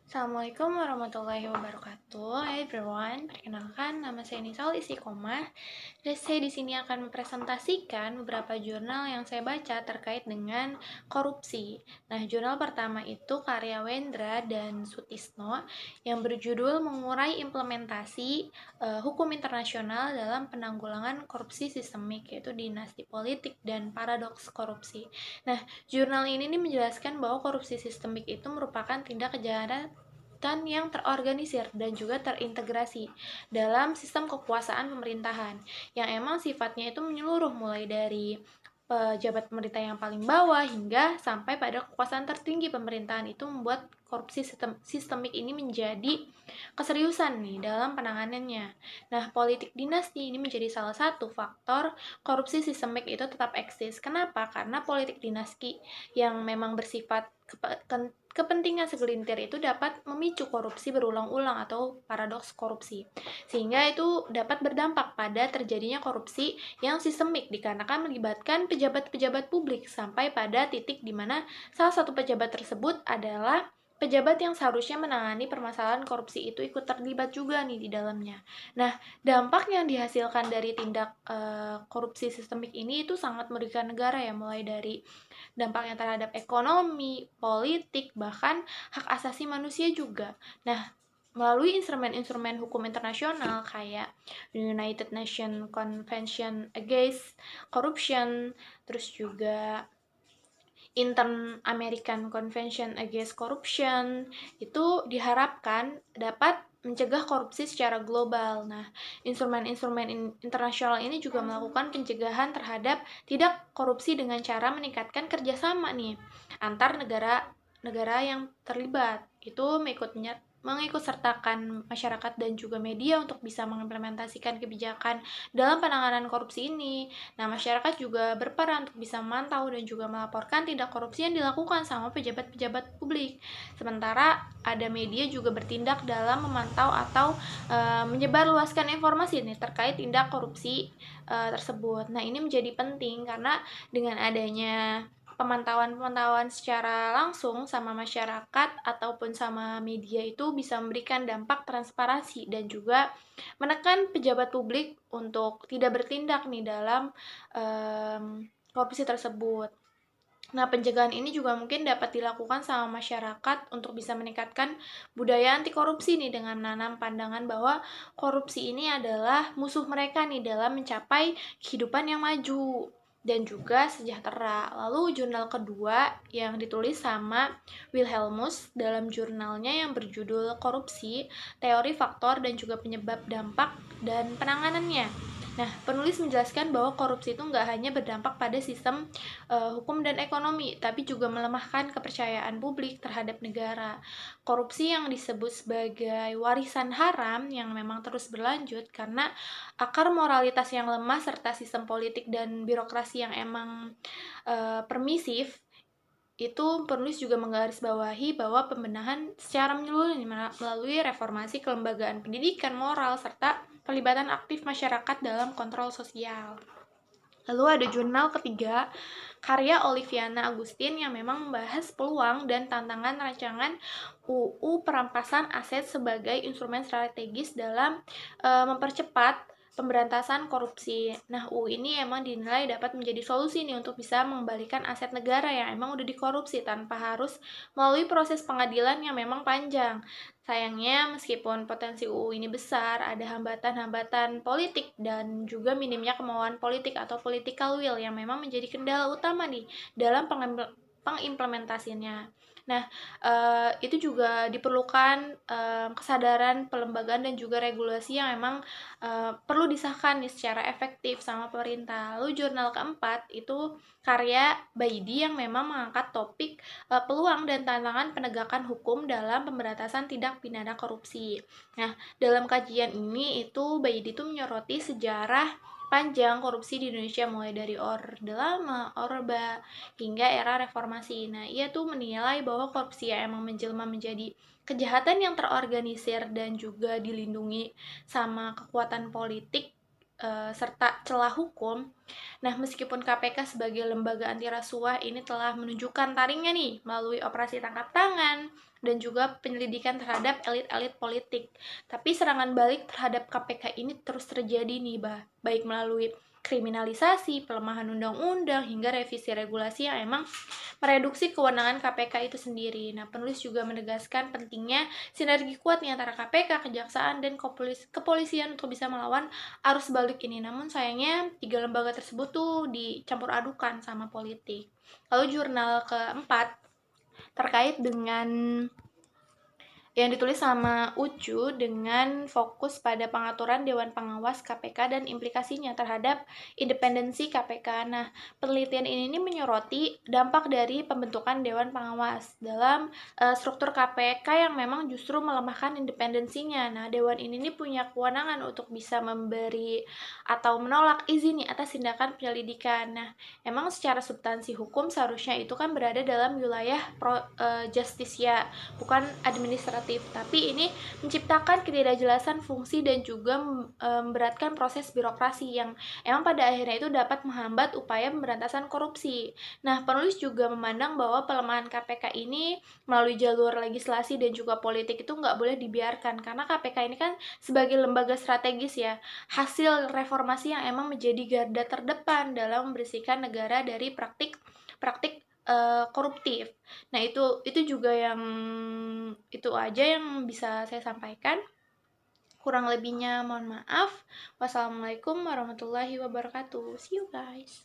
Assalamualaikum warahmatullahi wabarakatuh. Hai everyone, perkenalkan nama saya Nisal Istiqomah. Dan saya di sini akan mempresentasikan beberapa jurnal yang saya baca terkait dengan korupsi. Nah, jurnal pertama itu karya Wendra dan Sutisno yang berjudul Mengurai Implementasi Hukum Internasional dalam Penanggulangan Korupsi Sistemik, yaitu Dinasti Politik dan Paradoks Korupsi. Nah, jurnal ini menjelaskan bahwa korupsi sistemik itu merupakan tindak kejahatan yang terorganisir dan juga terintegrasi dalam sistem kekuasaan pemerintahan yang emang sifatnya itu menyeluruh mulai dari pejabat pemerintah yang paling bawah hingga sampai pada kekuasaan tertinggi pemerintahan. Itu membuat korupsi sistemik ini menjadi keseriusan nih dalam penanganannya. Nah, politik dinasti ini menjadi salah satu faktor korupsi sistemik itu tetap eksis. Kenapa? Karena politik dinasti yang memang bersifat kepentingan segelintir itu dapat memicu korupsi berulang-ulang atau paradoks korupsi. Sehingga itu dapat berdampak pada terjadinya korupsi yang sistemik dikarenakan melibatkan pejabat-pejabat publik sampai pada titik di mana salah satu pejabat tersebut adalah pejabat yang seharusnya menangani permasalahan korupsi itu ikut terlibat juga nih di dalamnya. Nah, dampak yang dihasilkan dari tindak korupsi sistemik ini itu sangat merugikan negara ya, mulai dari dampaknya terhadap ekonomi, politik, bahkan hak asasi manusia juga. Nah, melalui instrumen-instrumen hukum internasional kayak United Nations Convention Against Corruption, terus juga Inter-American Convention Against Corruption, itu diharapkan dapat mencegah korupsi secara global. Nah, instrumen-instrumen internasional ini juga melakukan pencegahan terhadap tidak korupsi dengan cara meningkatkan kerjasama nih antar negara yang terlibat. Itu mengikut sertakan masyarakat dan juga media untuk bisa mengimplementasikan kebijakan dalam penanganan korupsi ini. Nah, masyarakat juga berperan untuk bisa memantau dan juga melaporkan tindak korupsi yang dilakukan sama pejabat-pejabat publik. Sementara ada media juga bertindak dalam memantau atau menyebarluaskan informasi nih terkait tindak korupsi tersebut. Nah, ini menjadi penting karena dengan adanya pemantauan-pemantauan secara langsung sama masyarakat ataupun sama media itu bisa memberikan dampak transparansi dan juga menekan pejabat publik untuk tidak bertindak nih dalam korupsi tersebut. Nah, pencegahan ini juga mungkin dapat dilakukan sama masyarakat untuk bisa meningkatkan budaya anti korupsi nih dengan menanam pandangan bahwa korupsi ini adalah musuh mereka nih dalam mencapai kehidupan yang maju dan juga sejahtera. Lalu jurnal kedua yang ditulis sama Wilhelmus dalam jurnalnya yang berjudul Korupsi, Teori Faktor dan juga Penyebab Dampak dan Penanganannya. Nah, penulis menjelaskan bahwa korupsi itu nggak hanya berdampak pada sistem hukum dan ekonomi, tapi juga melemahkan kepercayaan publik terhadap negara. Korupsi yang disebut sebagai warisan haram yang memang terus berlanjut karena akar moralitas yang lemah serta sistem politik dan birokrasi yang emang permisif. Itu penulis juga menggarisbawahi bahwa pembenahan secara menyeluruh melalui reformasi kelembagaan pendidikan, moral, serta pelibatan aktif masyarakat dalam kontrol sosial. Lalu ada jurnal ketiga, karya Oliviana Agustin yang memang membahas peluang dan tantangan rancangan UU perampasan aset sebagai instrumen strategis dalam mempercepat pemberantasan korupsi. Nah, UU ini emang dinilai dapat menjadi solusi nih untuk bisa mengembalikan aset negara yang emang udah dikorupsi tanpa harus melalui proses pengadilan yang memang panjang. Sayangnya, meskipun potensi UU ini besar, ada hambatan-hambatan politik dan juga minimnya kemauan politik atau political will yang memang menjadi kendala utama nih dalam pengimplementasinya. Nah, itu juga diperlukan kesadaran pelembagaan dan juga regulasi yang memang perlu disahkan nih secara efektif sama pemerintah. Lalu jurnal keempat itu karya Baidi yang memang mengangkat topik peluang dan tantangan penegakan hukum dalam pemberantasan tindak pidana korupsi. Nah, dalam kajian ini itu Baidi itu menyoroti sejarah panjang korupsi di Indonesia mulai dari Orde Lama, Orba, hingga era reformasi. Nah, ia tuh menilai bahwa korupsi yang emang menjelma menjadi kejahatan yang terorganisir dan juga dilindungi sama kekuatan politik serta celah hukum. Nah, meskipun KPK sebagai lembaga anti rasuah ini telah menunjukkan taringnya nih melalui operasi tangkap tangan, dan juga penyelidikan terhadap elit-elit politik. Tapi serangan balik terhadap KPK ini terus terjadi nih, baik melalui kriminalisasi, pelemahan undang-undang, hingga revisi regulasi yang emang mereduksi kewenangan KPK itu sendiri. Nah, penulis juga menegaskan pentingnya sinergi kuat nih antara KPK, kejaksaan, dan kepolisian untuk bisa melawan arus balik ini. Namun sayangnya tiga lembaga tersebut tuh dicampur adukan sama politik. Lalu jurnal keempat terkait dengan yang ditulis sama Ucu dengan fokus pada pengaturan Dewan Pengawas KPK dan implikasinya terhadap independensi KPK. Nah, penelitian ini menyoroti dampak dari pembentukan Dewan Pengawas dalam struktur KPK yang memang justru melemahkan independensinya. Nah, Dewan ini punya kewenangan untuk bisa memberi atau menolak izin nih atas tindakan penyelidikan. Nah, emang secara substansi hukum seharusnya itu kan berada dalam wilayah justisia, bukan administratif, tapi ini menciptakan ketidakjelasan fungsi dan juga memberatkan proses birokrasi yang emang pada akhirnya itu dapat menghambat upaya pemberantasan korupsi. Nah, penulis juga memandang bahwa pelemahan KPK ini melalui jalur legislasi dan juga politik itu nggak boleh dibiarkan, karena KPK ini kan sebagai lembaga strategis ya, hasil reformasi yang emang menjadi garda terdepan dalam membersihkan negara dari praktik koruptif. Nah, itu juga yang itu aja yang bisa saya sampaikan. Kurang lebihnya mohon maaf. Wassalamualaikum warahmatullahi wabarakatuh. See you guys.